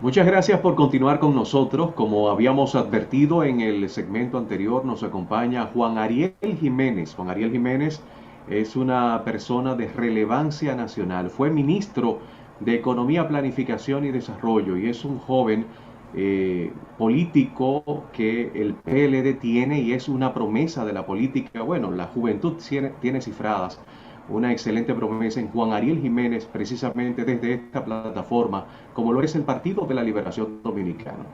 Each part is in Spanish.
Muchas gracias por continuar con nosotros. Como habíamos advertido en el segmento anterior, nos acompaña Juan Ariel Jiménez. Juan Ariel Jiménez es una persona de relevancia nacional. Fue ministro de Economía, Planificación y Desarrollo y es un joven político que el PLD tiene y es una promesa de la política. Bueno, la juventud tiene cifradas una excelente promesa en Juan Ariel Jiménez, precisamente desde esta plataforma, como lo es el Partido de la Liberación Dominicana.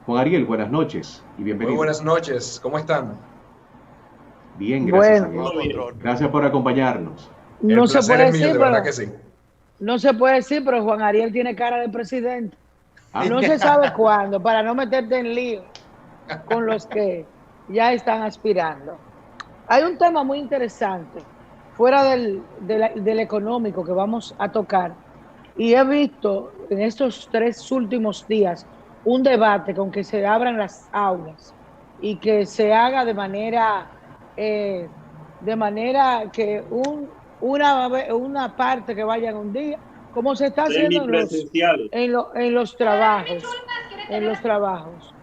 Juan Ariel, buenas noches y Muy bienvenido. buenas noches, ¿cómo están? Bien, gracias a Bueno, Dios. Todo bien. Gracias por acompañarnos. El no se placer puede es mío, decir, de verdad que pero sí. no se puede decir, pero Juan Ariel tiene cara de presidente. Ah, No se sabe cuándo, para no meterte en lío con los que ya están aspirando. Hay un tema muy interesante, fuera del económico que vamos a tocar, y he visto en estos 3 últimos días un debate con que se abran las aulas y que se haga eh, de manera que una parte que vayan un día, como se está haciendo Semipresenciales. en los trabajos, en los trabajos.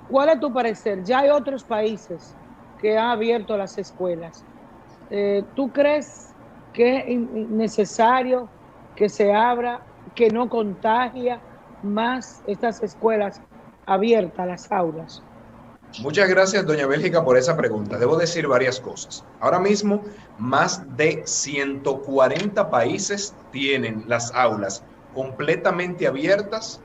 ¿Cuál es tu parecer? Ya hay otros países que han abierto las escuelas. ¿Tú crees que es necesario que se abra, que no contagia más estas escuelas abiertas, las aulas? Muchas gracias, doña Bélgica, por esa pregunta. Debo decir varias cosas. Ahora mismo, más de 140 países tienen las aulas completamente abiertas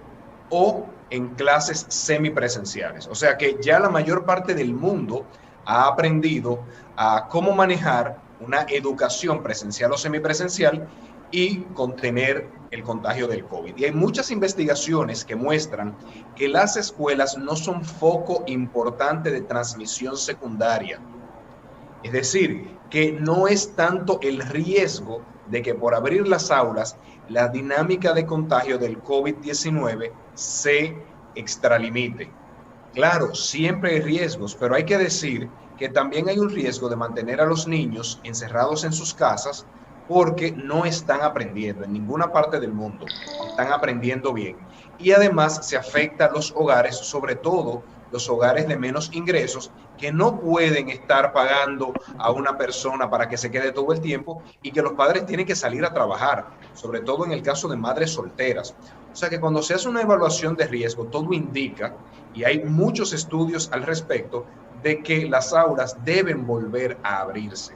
o en clases semipresenciales. O sea que ya la mayor parte del mundo ha aprendido a cómo manejar una educación presencial o semipresencial y contener el contagio del COVID. Y hay muchas investigaciones que muestran que las escuelas no son foco importante de transmisión secundaria. Es decir, que no es tanto el riesgo de que por abrir las aulas la dinámica de contagio del COVID-19 se extralimite. Claro, siempre hay riesgos, pero hay que decir que también hay un riesgo de mantener a los niños encerrados en sus casas porque no están aprendiendo en ninguna parte del mundo, están aprendiendo bien. Y además se afecta a los hogares, sobre todo los hogares de menos ingresos, que no pueden estar pagando a una persona para que se quede todo el tiempo y que los padres tienen que salir a trabajar, sobre todo en el caso de madres solteras. O sea que cuando se hace una evaluación de riesgo, todo indica, y hay muchos estudios al respecto, de que las aulas deben volver a abrirse,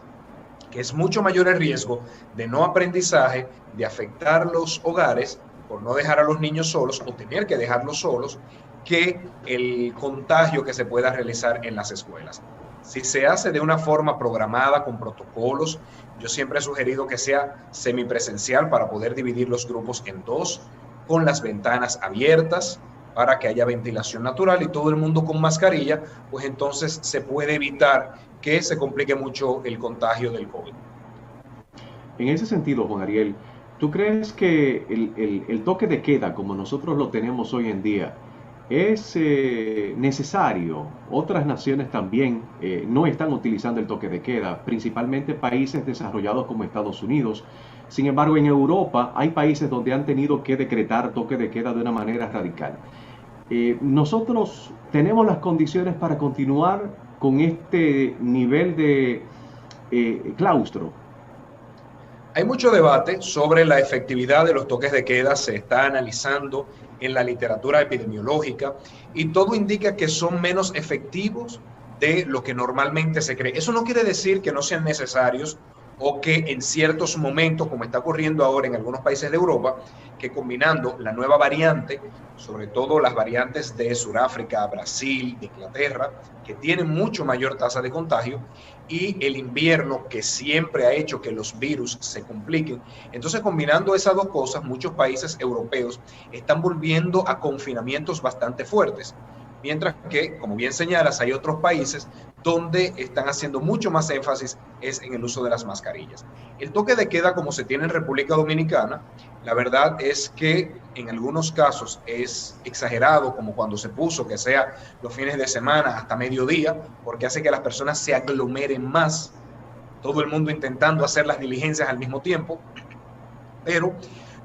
que es mucho mayor el riesgo de no aprendizaje, de afectar los hogares por no dejar a los niños solos o tener que dejarlos solos, que el contagio que se pueda realizar en las escuelas. Si se hace de una forma programada, con protocolos, yo siempre he sugerido que sea semipresencial para poder dividir los grupos en dos, con las ventanas abiertas para que haya ventilación natural y todo el mundo con mascarilla, pues entonces se puede evitar que se complique mucho el contagio del COVID. en ese sentido, Juan Ariel, ¿tú crees que el toque de queda, como nosotros lo tenemos hoy en día, es necesario? Otras naciones también no están utilizando el toque de queda, principalmente países desarrollados como Estados Unidos. Sin embargo, en Europa hay países donde han tenido que decretar toque de queda de una manera radical. Nosotros tenemos las condiciones para continuar con este nivel de claustro. Hay mucho debate sobre la efectividad de los toques de queda, se está analizando en la literatura epidemiológica y todo indica que son menos efectivos de lo que normalmente se cree. Eso no quiere decir que no sean necesarios o que en ciertos momentos, como está ocurriendo ahora en algunos países de Europa, que combinando la nueva variante, sobre todo las variantes de Sudáfrica, Brasil, de Inglaterra, que tienen mucho mayor tasa de contagio, y el invierno que siempre ha hecho que los virus se compliquen. Entonces, combinando esas dos cosas, muchos países europeos están volviendo a confinamientos bastante fuertes. Mientras que, como bien señalas, hay otros países donde están haciendo mucho más énfasis es en el uso de las mascarillas. El toque de queda, como se tiene en República Dominicana, la verdad es que en algunos casos es exagerado, como cuando se puso que sea los fines de semana hasta mediodía, porque hace que las personas se aglomeren más, todo el mundo intentando hacer las diligencias al mismo tiempo, pero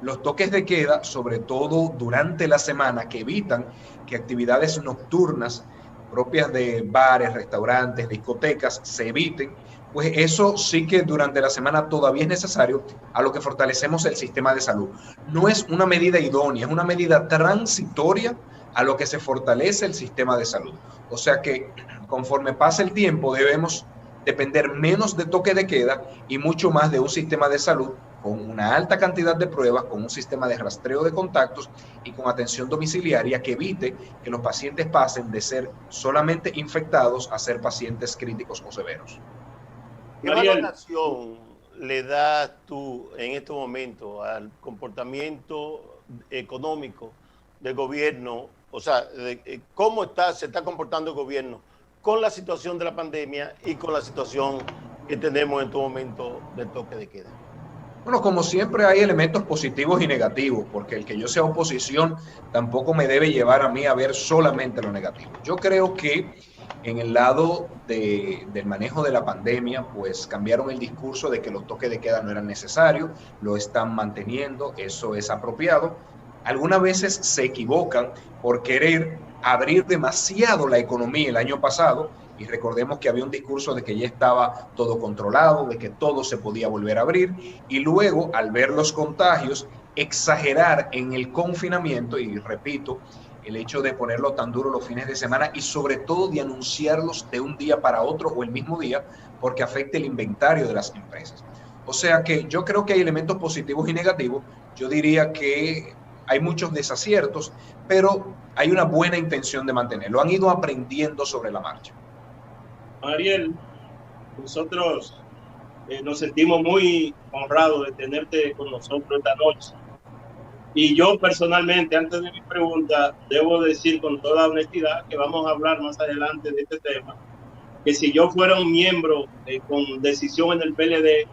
los toques de queda, sobre todo durante la semana, que evitan que actividades nocturnas propias de bares, restaurantes, discotecas se eviten, pues eso sí que durante la semana todavía es necesario, a lo que fortalecemos el sistema de salud. No es una medida idónea, es una medida transitoria a lo que se fortalece el sistema de salud. O sea que conforme pasa el tiempo debemos depender menos de toque de queda y mucho más de un sistema de salud con una alta cantidad de pruebas, con un sistema de rastreo de contactos y con atención domiciliaria que evite que los pacientes pasen de ser solamente infectados a ser pacientes críticos o severos. ¿Qué valoración le das tú en este momento al comportamiento económico del gobierno? O sea, ¿cómo se está comportando el gobierno con la situación de la pandemia y con la situación que tenemos en este momento del toque de queda? Bueno, como siempre hay elementos positivos y negativos, porque el que yo sea oposición tampoco me debe llevar a mí a ver solamente lo negativo. Yo creo que en el lado del manejo de la pandemia, pues cambiaron el discurso de que los toques de queda no eran necesarios, lo están manteniendo, eso es apropiado. Algunas veces se equivocan por querer abrir demasiado la economía el año pasado, y recordemos que había un discurso de que ya estaba todo controlado, de que todo se podía volver a abrir, y luego al ver los contagios, exagerar en el confinamiento, y repito, el hecho de ponerlo tan duro los fines de semana y sobre todo de anunciarlos de un día para otro o el mismo día, porque afecta el inventario de las empresas. O sea que yo creo que hay elementos positivos y negativos. Yo diría que hay muchos desaciertos, pero hay una buena intención de mantenerlo. Han ido aprendiendo sobre la marcha. Ariel, nosotros nos sentimos muy honrados de tenerte con nosotros esta noche. Y yo personalmente, antes de mi pregunta, debo decir con toda honestidad que vamos a hablar más adelante de este tema, que si yo fuera un miembro con decisión en el PLD,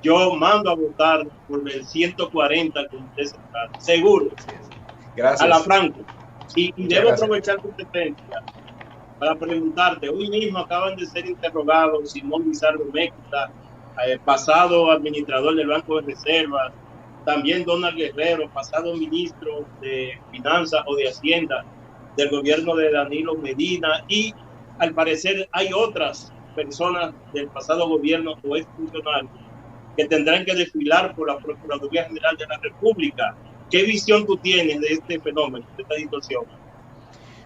yo mando a votar por el 140 con usted central, seguro. Gracias. A la franco. Y debo aprovechar tu presencia para preguntarte, hoy mismo acaban de ser interrogados Simón Lizardo Méquita, pasado administrador del Banco de Reservas, también Donald Guerrero, pasado ministro de Finanzas o de Hacienda del gobierno de Danilo Medina, y al parecer hay otras personas del pasado gobierno o exfuncionarios que tendrán que desfilar por la Procuraduría General de la República. ¿Qué visión tú tienes de este fenómeno, de esta situación?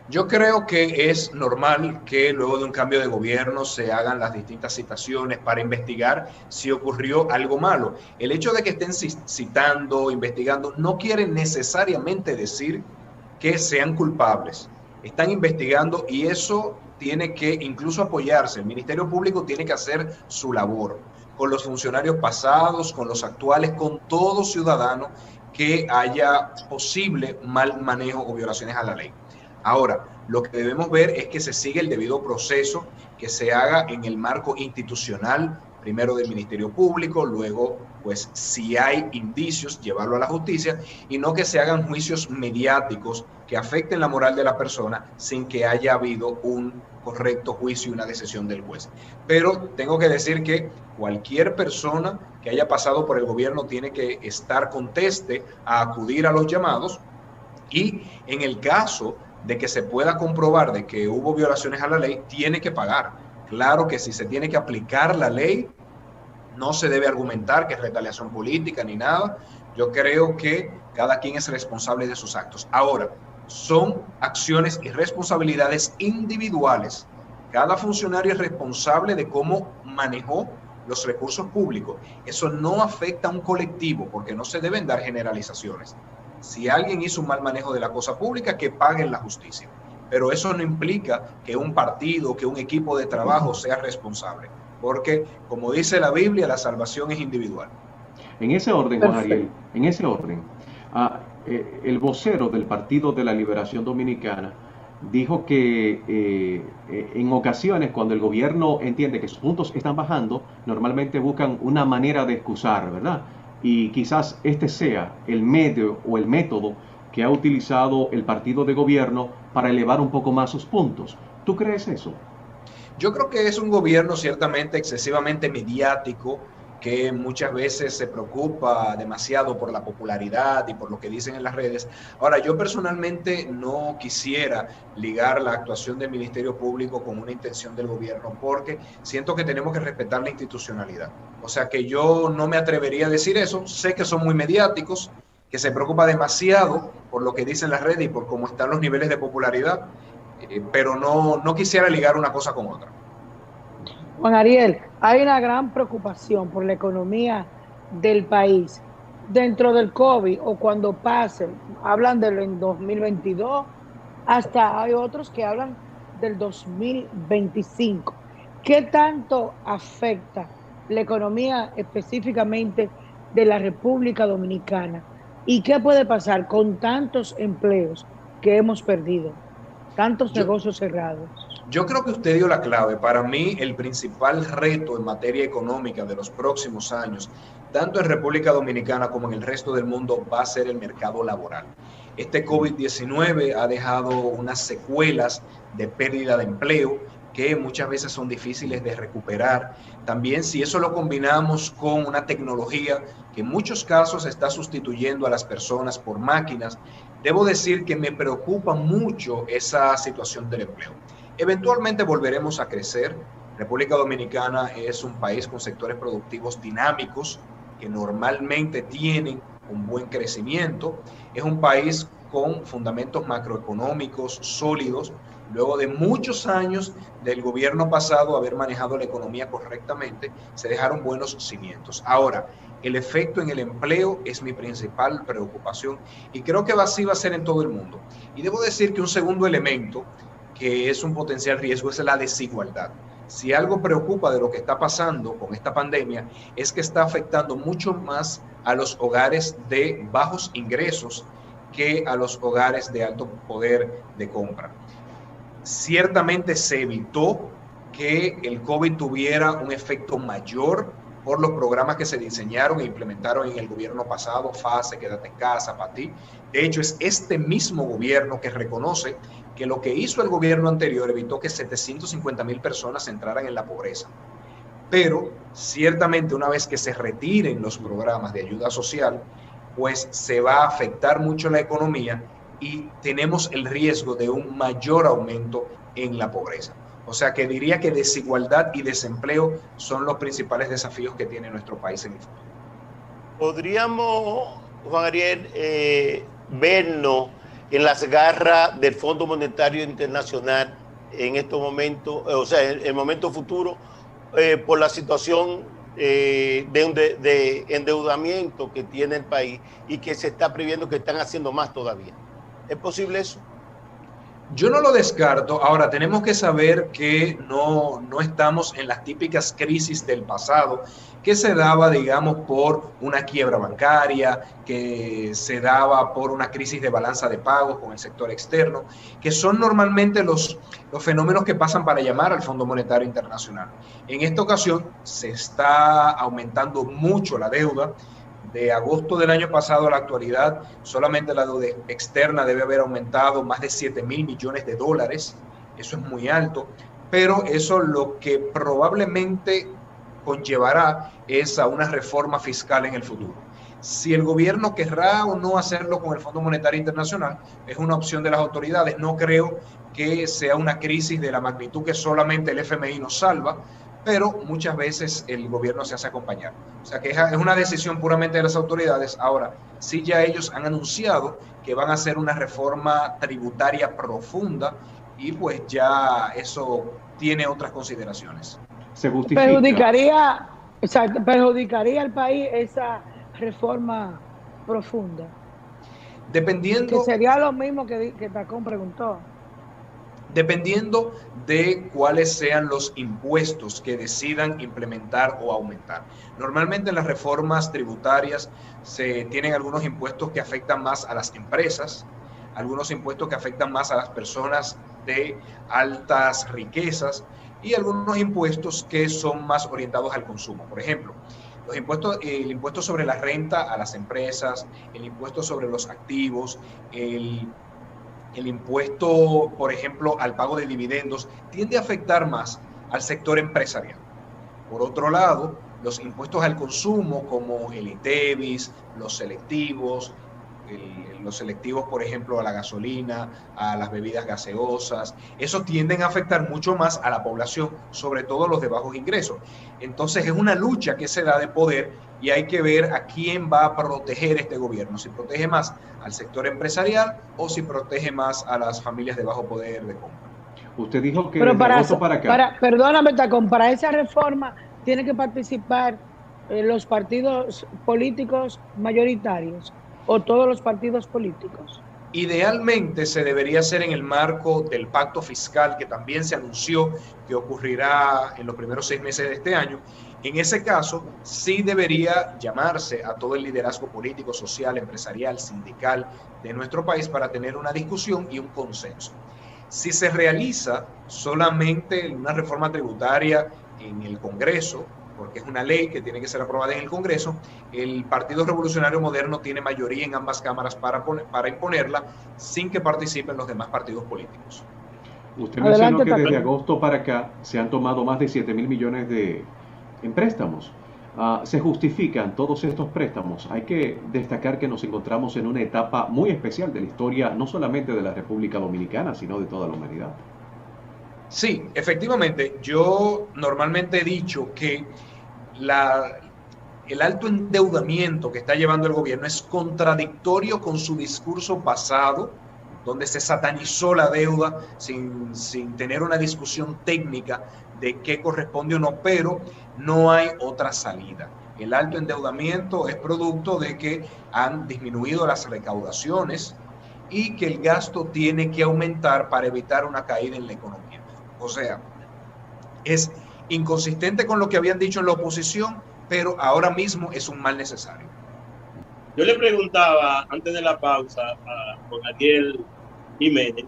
Yo creo que es normal que luego de un cambio de gobierno se hagan las distintas citaciones para investigar si ocurrió algo malo. El hecho de que estén citando, investigando, no quiere necesariamente decir que sean culpables. Están investigando y eso tiene que incluso apoyarse. El Ministerio Público tiene que hacer su labor con los funcionarios pasados, con los actuales, con todo ciudadano que haya posible mal manejo o violaciones a la ley. Ahora, lo que debemos ver es que se sigue el debido proceso, que se haga en el marco institucional, primero del Ministerio Público, luego, pues, si hay indicios, llevarlo a la justicia, y no que se hagan juicios mediáticos que afecten la moral de la persona sin que haya habido un correcto juicio y una decisión del juez. Pero tengo que decir que cualquier persona que haya pasado por el gobierno tiene que estar conteste a acudir a los llamados, y en el caso de que se pueda comprobar de que hubo violaciones a la ley, tiene que pagar. Claro que si se tiene que aplicar la ley, no se debe argumentar que es retaliación política ni nada. Yo creo que cada quien es responsable de sus actos. Ahora, son acciones y responsabilidades individuales. Cada funcionario es responsable de cómo manejó los recursos públicos. Eso no afecta a un colectivo, porque no se deben dar generalizaciones. Si alguien hizo un mal manejo de la cosa pública, que pague en la justicia. Pero eso no implica que un partido, que un equipo de trabajo sea responsable. Porque, como dice la Biblia, la salvación es individual. En ese orden, Juan Ariel, en ese orden, el vocero del Partido de la Liberación Dominicana dijo que en ocasiones, cuando el gobierno entiende que sus puntos están bajando, normalmente buscan una manera de excusar, ¿verdad? Y quizás este sea el medio o el método que ha utilizado el partido de gobierno para elevar un poco más sus puntos. ¿Tú crees eso? Yo creo que es un gobierno ciertamente excesivamente mediático, que muchas veces se preocupa demasiado por la popularidad y por lo que dicen en las redes. Ahora, yo personalmente no quisiera ligar la actuación del Ministerio Público con una intención del gobierno, porque siento que tenemos que respetar la institucionalidad. O sea que yo no me atrevería a decir eso. Sé que son muy mediáticos, que se preocupa demasiado por lo que dicen las redes y por cómo están los niveles de popularidad, pero no quisiera ligar una cosa con otra. Juan Ariel, hay una gran preocupación por la economía del país dentro del COVID o cuando pase. Hablan del en 2022, hasta hay otros que hablan del 2025. ¿Qué tanto afecta la economía específicamente de la República Dominicana? ¿Y qué puede pasar con tantos empleos que hemos perdido? Tantos negocios cerrados. Yo creo que usted dio la clave. Para mí, el principal reto en materia económica de los próximos años, tanto en República Dominicana como en el resto del mundo, va a ser el mercado laboral. Este COVID-19 ha dejado unas secuelas de pérdida de empleo que muchas veces son difíciles de recuperar. También, si eso lo combinamos con una tecnología que en muchos casos está sustituyendo a las personas por máquinas, debo decir que me preocupa mucho esa situación del empleo. Eventualmente volveremos a crecer. República Dominicana es un país con sectores productivos dinámicos que normalmente tienen un buen crecimiento. Es un país con fundamentos macroeconómicos sólidos, luego de muchos años del gobierno pasado haber manejado la economía correctamente, se dejaron buenos cimientos. Ahora, el efecto en el empleo es mi principal preocupación y creo que así va a ser en todo el mundo. Y debo decir que un segundo elemento que es un potencial riesgo es la desigualdad. Si algo preocupa de lo que está pasando con esta pandemia es que está afectando mucho más a los hogares de bajos ingresos que a los hogares de alto poder de compra. Ciertamente se evitó que el COVID tuviera un efecto mayor por los programas que se diseñaron e implementaron en el gobierno pasado, FASE, Quédate en Casa, PATI. De hecho, es este mismo gobierno que reconoce que lo que hizo el gobierno anterior evitó que 750,000 personas entraran en la pobreza. Pero ciertamente una vez que se retiren los programas de ayuda social, pues se va a afectar mucho la economía y tenemos el riesgo de un mayor aumento en la pobreza. O sea que diría que desigualdad y desempleo son los principales desafíos que tiene nuestro país en el futuro. ¿Podríamos, Juan Ariel, vernos en las garras del Fondo Monetario Internacional en estos momentos, o sea, en el momento futuro, por la situación de endeudamiento que tiene el país y que se está previendo que están haciendo más todavía? ¿Es posible eso? Yo no lo descarto. Ahora, tenemos que saber que no estamos en las típicas crisis del pasado que se daba, digamos, por una quiebra bancaria, que se daba por una crisis de balanza de pagos con el sector externo, que son normalmente los fenómenos que pasan para llamar al Fondo Monetario Internacional. En esta ocasión se está aumentando mucho la deuda. De agosto del año pasado a la actualidad, solamente la deuda externa debe haber aumentado más de 7,000 millones de dólares. Eso es muy alto, pero eso lo que probablemente conllevará es a una reforma fiscal en el futuro. Si el gobierno querrá o no hacerlo con el Fondo Monetario Internacional, es una opción de las autoridades. No creo que sea una crisis de la magnitud que solamente el FMI nos salva, pero muchas veces el gobierno se hace acompañar. O sea que es una decisión puramente de las autoridades. Ahora, sí ya ellos han anunciado que van a hacer una reforma tributaria profunda y pues ya eso tiene otras consideraciones. Se justifica. Perjudicaría al país esa reforma profunda. Dependiendo. Que sería lo mismo que Tacón preguntó. Dependiendo de cuáles sean los impuestos que decidan implementar o aumentar. Normalmente en las reformas tributarias se tienen algunos impuestos que afectan más a las empresas, algunos impuestos que afectan más a las personas de altas riquezas y algunos impuestos que son más orientados al consumo. Por ejemplo, el impuesto sobre la renta a las empresas, el impuesto sobre los activos, el impuesto, por ejemplo, al pago de dividendos, tiende a afectar más al sector empresarial. Por otro lado, los impuestos al consumo como el ITEVIS, los selectivos, por ejemplo, a la gasolina, a las bebidas gaseosas, eso tienden a afectar mucho más a la población, sobre todo los de bajos ingresos. Entonces es una lucha que se da de poder y hay que ver a quién va a proteger este gobierno, si protege más al sector empresarial o si protege más a las familias de bajo poder de compra. Usted dijo que Pero desde agosto para acá. perdóname, Tacón, para esa reforma tienen que participar los partidos políticos mayoritarios o todos los partidos políticos. Idealmente se debería hacer en el marco del pacto fiscal que también se anunció que ocurrirá en los primeros 6 meses de este año. En ese caso, sí debería llamarse a todo el liderazgo político, social, empresarial, sindical de nuestro país para tener una discusión y un consenso. Si se realiza solamente una reforma tributaria en el Congreso, porque es una ley que tiene que ser aprobada en el Congreso, el Partido Revolucionario Moderno tiene mayoría en ambas cámaras para imponerla sin que participen los demás partidos políticos. Usted mencionó que desde agosto para acá se han tomado más de 7.000 millones en préstamos. Se justifican todos estos préstamos. Hay que destacar que nos encontramos en una etapa muy especial de la historia, no solamente de la República Dominicana, sino de toda la humanidad. Sí, efectivamente, yo normalmente he dicho que el alto endeudamiento que está llevando el gobierno es contradictorio con su discurso pasado, donde se satanizó la deuda sin tener una discusión técnica de qué corresponde o no, pero no hay otra salida. El alto endeudamiento es producto de que han disminuido las recaudaciones y que el gasto tiene que aumentar para evitar una caída en la economía. O sea, es inconsistente con lo que habían dicho en la oposición, pero ahora mismo es un mal necesario. Yo le preguntaba antes de la pausa a don Ariel Jiménez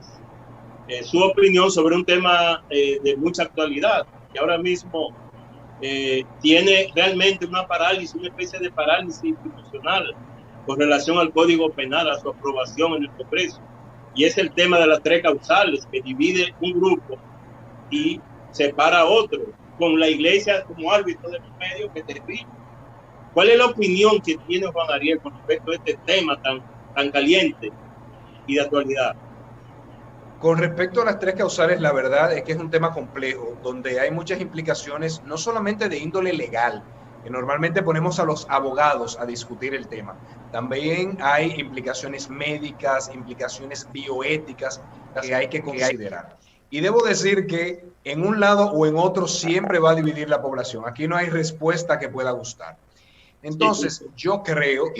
su opinión sobre un tema de mucha actualidad, que ahora mismo tiene realmente una parálisis, una especie de parálisis institucional con relación al Código Penal, a su aprobación en el Congreso, y es el tema de las 3 causales que divide un grupo y separa a otro, con la iglesia como árbitro de los medios, que terrible. ¿Cuál es la opinión que tiene Juan Ariel con respecto a este tema tan caliente y de actualidad? Con respecto a las 3 causales, la verdad es que es un tema complejo, donde hay muchas implicaciones, no solamente de índole legal, que normalmente ponemos a los abogados a discutir el tema. También hay implicaciones médicas, implicaciones bioéticas que hay que considerar. Y debo decir que en un lado o en otro siempre va a dividir la población. Aquí no hay respuesta que pueda gustar. Entonces, yo creo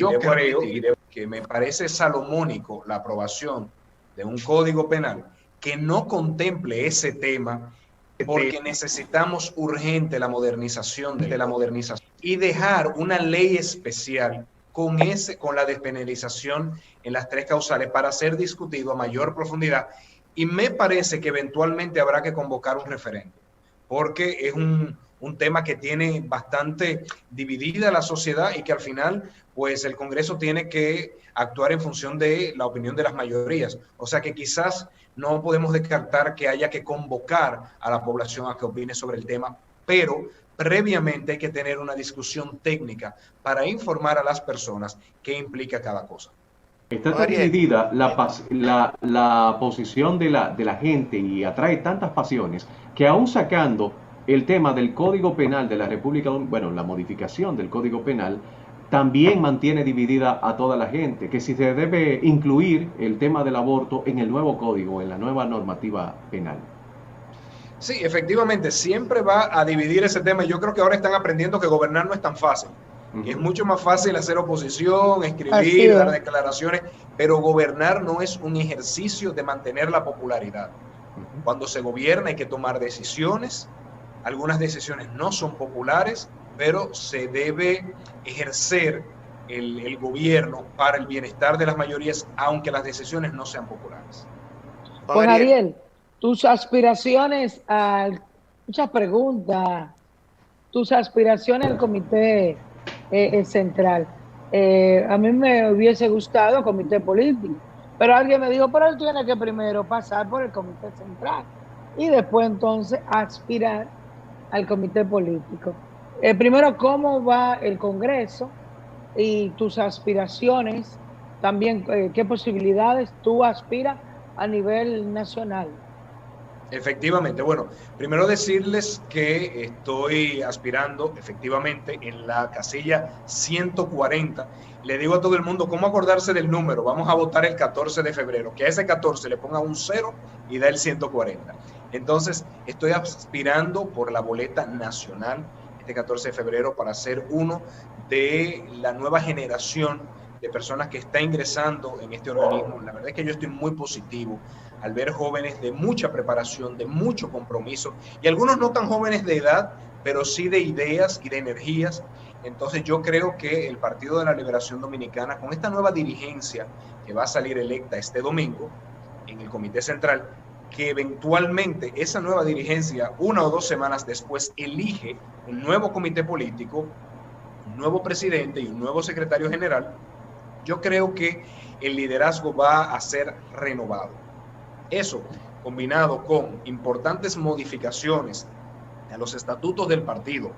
que me parece salomónico la aprobación de un código penal que no contemple ese tema, porque necesitamos urgente la modernización y dejar una ley especial con la despenalización en las 3 causales para ser discutido a mayor profundidad. Y me parece que eventualmente habrá que convocar un referéndum, porque es un tema que tiene bastante dividida la sociedad y que al final, pues el Congreso tiene que actuar en función de la opinión de las mayorías. O sea que quizás no podemos descartar que haya que convocar a la población a que opine sobre el tema, pero previamente hay que tener una discusión técnica para informar a las personas qué implica cada cosa. Está tan dividida la posición de la gente y atrae tantas pasiones que aún sacando el tema del Código Penal de la República, bueno, la modificación del Código Penal, también mantiene dividida a toda la gente, que si se debe incluir el tema del aborto en el nuevo código, en la nueva normativa penal. Sí, efectivamente, siempre va a dividir ese tema. Yo creo que ahora están aprendiendo que gobernar no es tan fácil. Es mucho más fácil hacer oposición, escribir, dar declaraciones, pero gobernar no es un ejercicio de mantener la popularidad. Cuando se gobierna hay que tomar decisiones, algunas decisiones no son populares, pero se debe ejercer el gobierno para el bienestar de las mayorías, aunque las decisiones no sean populares. Juan Ariel, tus aspiraciones, muchas preguntas, tus aspiraciones al comité central. A mí me hubiese gustado comité político, pero alguien me dijo, pero él tiene que primero pasar por el comité central y después entonces aspirar al comité político. Primero, ¿cómo va el Congreso y tus aspiraciones? También, ¿qué posibilidades tú aspiras a nivel nacional? Efectivamente, bueno, primero decirles que estoy aspirando efectivamente en la casilla 140. Le digo a todo el mundo cómo acordarse del número. Vamos a votar el 14 de febrero, que a ese 14 le ponga un 0 y da el 140. Entonces, estoy aspirando por la boleta nacional este 14 de febrero para ser uno de la nueva generación de personas que está ingresando en este organismo. La verdad es que yo estoy muy positivo al ver jóvenes de mucha preparación, de mucho compromiso, y algunos no tan jóvenes de edad, pero sí de ideas y de energías. Entonces yo creo que el Partido de la Liberación Dominicana, con esta nueva dirigencia que va a salir electa este domingo en el Comité Central, que eventualmente esa nueva dirigencia, 1 o 2 semanas después, elige un nuevo comité político, un nuevo presidente y un nuevo secretario general, yo creo que el liderazgo va a ser renovado. Eso, combinado con importantes modificaciones a los estatutos del partido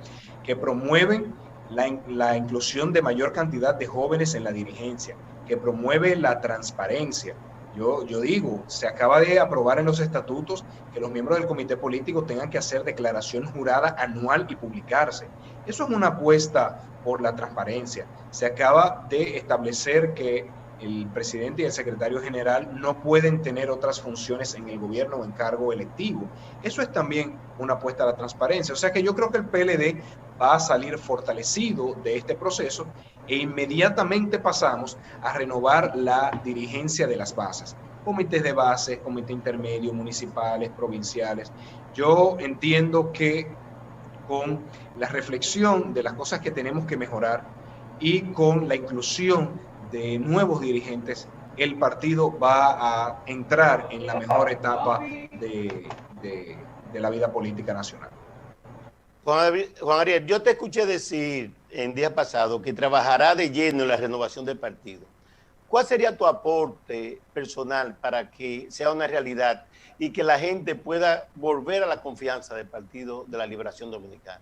que promueven la inclusión de mayor cantidad de jóvenes en la dirigencia, que promueve la transparencia. Yo digo, se acaba de aprobar en los estatutos que los miembros del comité político tengan que hacer declaración jurada anual y publicarse. Eso es una apuesta por la transparencia. Se acaba de establecer que el presidente y el secretario general no pueden tener otras funciones en el gobierno o en cargo electivo. Eso es también una apuesta a la transparencia. O sea que yo creo que el PLD va a salir fortalecido de este proceso e inmediatamente pasamos a renovar la dirigencia de las bases. Comités de base, comité intermedio, municipales, provinciales. Yo entiendo que con la reflexión de las cosas que tenemos que mejorar y con la inclusión de nuevos dirigentes, el partido va a entrar en la mejor etapa de la vida política nacional. Juan Ariel, yo te escuché decir en día pasado que trabajará de lleno en la renovación del partido. ¿Cuál sería tu aporte personal para que sea una realidad y que la gente pueda volver a la confianza del Partido de la Liberación Dominicana?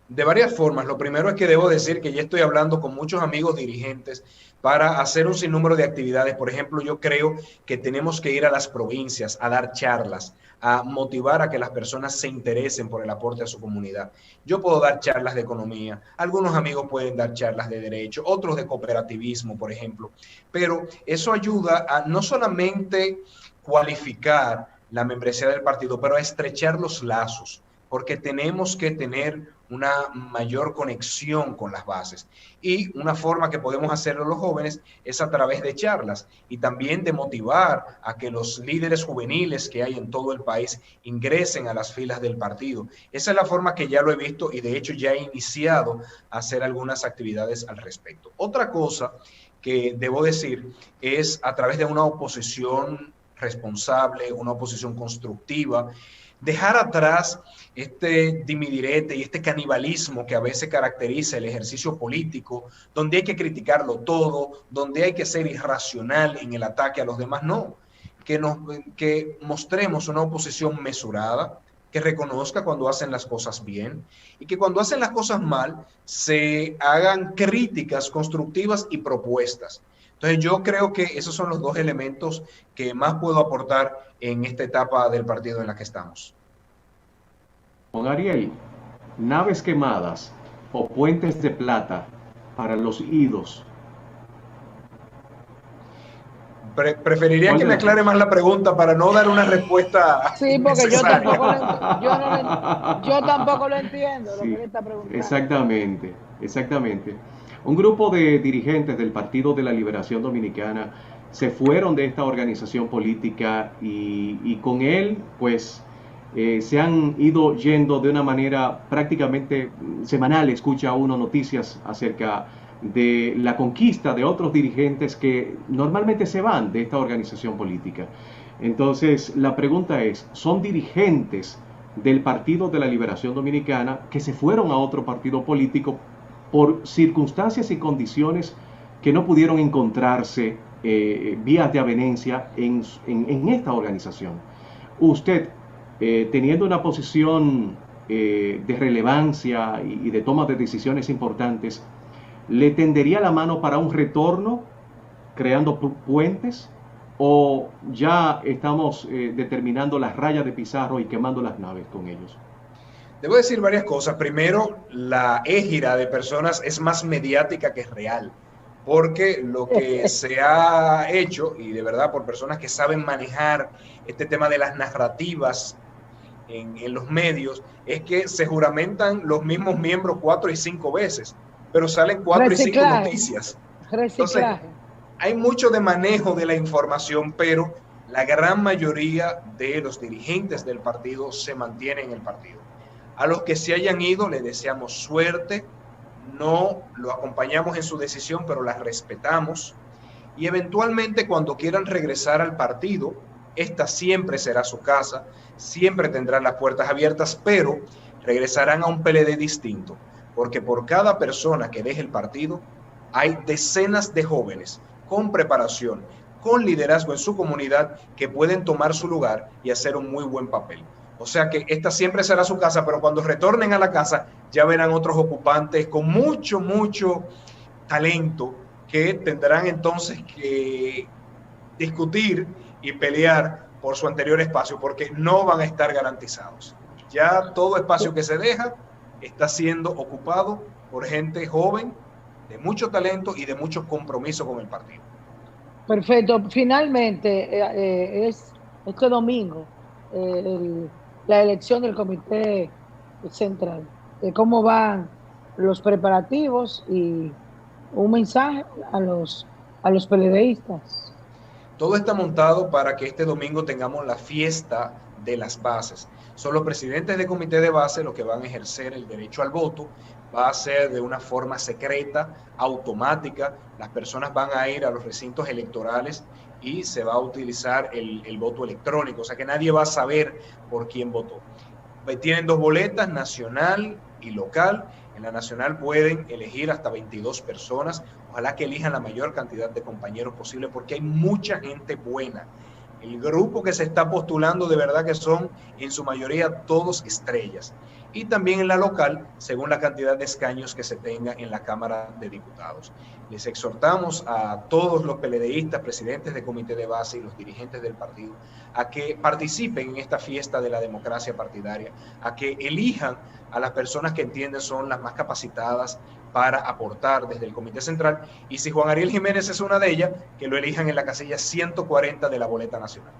De varias formas. Lo primero es que debo decir que ya estoy hablando con muchos amigos dirigentes para hacer un sinnúmero de actividades. Por ejemplo, yo creo que tenemos que ir a las provincias a dar charlas, a motivar a que las personas se interesen por el aporte a su comunidad. Yo puedo dar charlas de economía, algunos amigos pueden dar charlas de derecho, otros de cooperativismo, por ejemplo. Pero eso ayuda a no solamente cualificar la membresía del partido, pero a estrechar los lazos, porque tenemos que tener una mayor conexión con las bases. Y una forma que podemos hacerlo los jóvenes es a través de charlas y también de motivar a que los líderes juveniles que hay en todo el país ingresen a las filas del partido. Esa es la forma que ya lo he visto y de hecho ya he iniciado a hacer algunas actividades al respecto. Otra cosa que debo decir es a través de una oposición responsable, una oposición constructiva, dejar atrás este dimidirete y este canibalismo que a veces caracteriza el ejercicio político, donde hay que criticarlo todo, donde hay que ser irracional en el ataque a los demás. No, que mostremos una oposición mesurada, que reconozca cuando hacen las cosas bien y que cuando hacen las cosas mal se hagan críticas constructivas y propuestas. Entonces yo creo que esos son los dos elementos que más puedo aportar en esta etapa del partido en la que estamos. Juan Ariel, naves quemadas o puentes de plata para los idos. Preferiría que me aclare más la pregunta para no dar una respuesta. Sí, porque yo tampoco lo entiendo, Sí, lo que está preguntando. exactamente, exactamente. Un grupo de dirigentes del Partido de la Liberación Dominicana se fueron de esta organización política y con él, pues, se han ido yendo de una manera prácticamente semanal. Escucha uno noticias acerca de la conquista de otros dirigentes que normalmente se van de esta organización política. Entonces, la pregunta es, ¿son dirigentes del Partido de la Liberación Dominicana que se fueron a otro partido político por circunstancias y condiciones que no pudieron encontrarse vías de avenencia en esta organización? Usted, teniendo una posición de relevancia y de toma de decisiones importantes, ¿le tendería la mano para un retorno creando puentes? ¿O ya estamos determinando las rayas de Pizarro y quemando las naves con ellos? Debo decir varias cosas. Primero, la égira de personas es más mediática que real, porque lo que se ha hecho, y de verdad por personas que saben manejar este tema de las narrativas en los medios, es que se juramentan los mismos miembros 4 y 5 veces, pero salen 4 y 5 noticias. Entonces, hay mucho de manejo de la información, pero la gran mayoría de los dirigentes del partido se mantienen en el partido. A los que se hayan ido, les deseamos suerte, no lo acompañamos en su decisión, pero la respetamos. Y eventualmente, cuando quieran regresar al partido, esta siempre será su casa, siempre tendrán las puertas abiertas, pero regresarán a un PLD distinto, porque por cada persona que deje el partido, hay decenas de jóvenes con preparación, con liderazgo en su comunidad, que pueden tomar su lugar y hacer un muy buen papel. O sea que esta siempre será su casa, pero cuando retornen a la casa ya verán otros ocupantes con mucho talento que tendrán entonces que discutir y pelear por su anterior espacio, porque no van a estar garantizados. Ya todo espacio que se deja está siendo ocupado por gente joven, de mucho talento y de mucho compromiso con el partido. Perfecto. Finalmente, es este domingo la elección del Comité Central. ¿Cómo van los preparativos y un mensaje a los PLDistas? Todo está montado para que este domingo tengamos la fiesta de las bases. Son los presidentes de comité de base los que van a ejercer el derecho al voto. Va a ser de una forma secreta, automática. Las personas van a ir a los recintos electorales y se va a utilizar el voto electrónico. O sea que nadie va a saber por quién votó. Tienen 2 boletas, nacional y local. En la nacional pueden elegir hasta 22 personas. Ojalá que elijan la mayor cantidad de compañeros posible, porque hay mucha gente buena. El grupo que se está postulando de verdad que son en su mayoría todos estrellas. Y también en la local, según la cantidad de escaños que se tenga en la Cámara de Diputados. Les exhortamos a todos los PLDistas, presidentes de comité de base y los dirigentes del partido a que participen en esta fiesta de la democracia partidaria, a que elijan a las personas que entienden son las más capacitadas para aportar desde el Comité Central, y si Juan Ariel Jiménez es una de ellas, que lo elijan en la casilla 140 de la boleta nacional.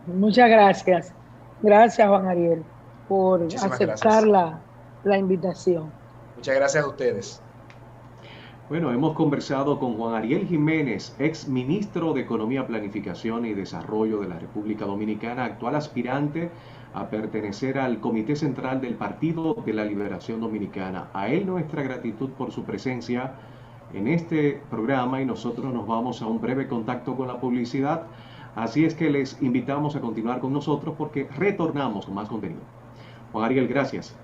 Muchas gracias. Gracias, Juan Ariel, por aceptar la invitación. Muchas gracias a ustedes. Bueno, hemos conversado con Juan Ariel Jiménez, ex ministro de Economía, Planificación y Desarrollo de la República Dominicana, actual aspirante a pertenecer al Comité Central del Partido de la Liberación Dominicana. A él nuestra gratitud por su presencia en este programa, y nosotros nos vamos a un breve contacto con la publicidad. Así es que les invitamos a continuar con nosotros porque retornamos con más contenido. Juan Ariel, gracias.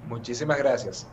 Muchísimas gracias.